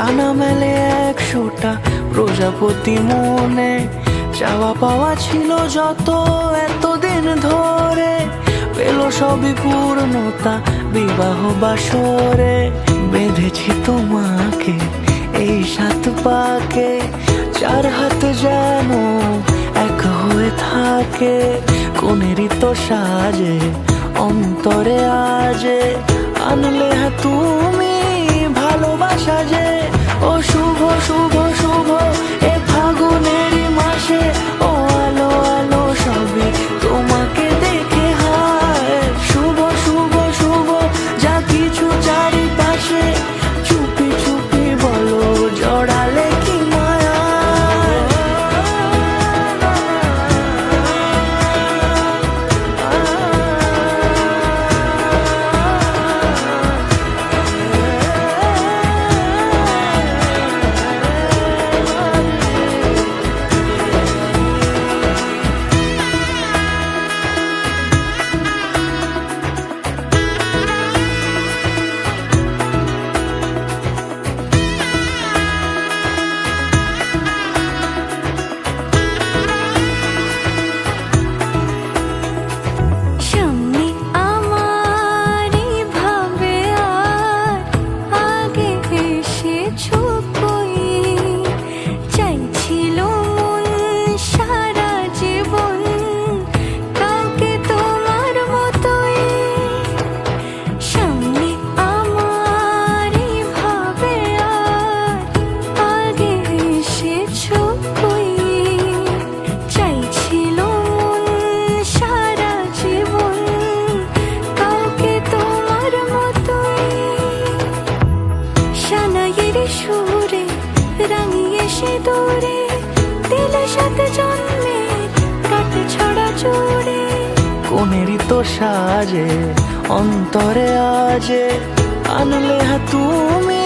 ডানা মেলে 100টা প্রজাপতি মনে, চাওয়া পাওয়া ছিল যত এতদিন ধরে, পেল সবই পূর্ণতা বিবাহ বাসরে। বেঁধেছি তোমাকে এই 7 পাকে, 4 হাত যেন এক হয়ে থাকে। কোনেরই তো সাজে অন্তরে আজে, আনলে হ্যাঁ তুমি ভালোবাসা যে। ও শুভ শুভ শুভ এ ফাগুনেরই মাসে, ও আলো আলো সবে তোমাকে দেখে হায়। শুভ শুভ শুভ যা কিছু চারিপাশে, চুপি চুপি বলো জড়ালে কি মায়া। সুরে রাঙিয়ে সে দূরে, দিলে 7 জন্মে কাটে ছড়া জোরে। কোনেরই তো সাজে অন্তরে আজে, আনলে হ্যাঁ তুমি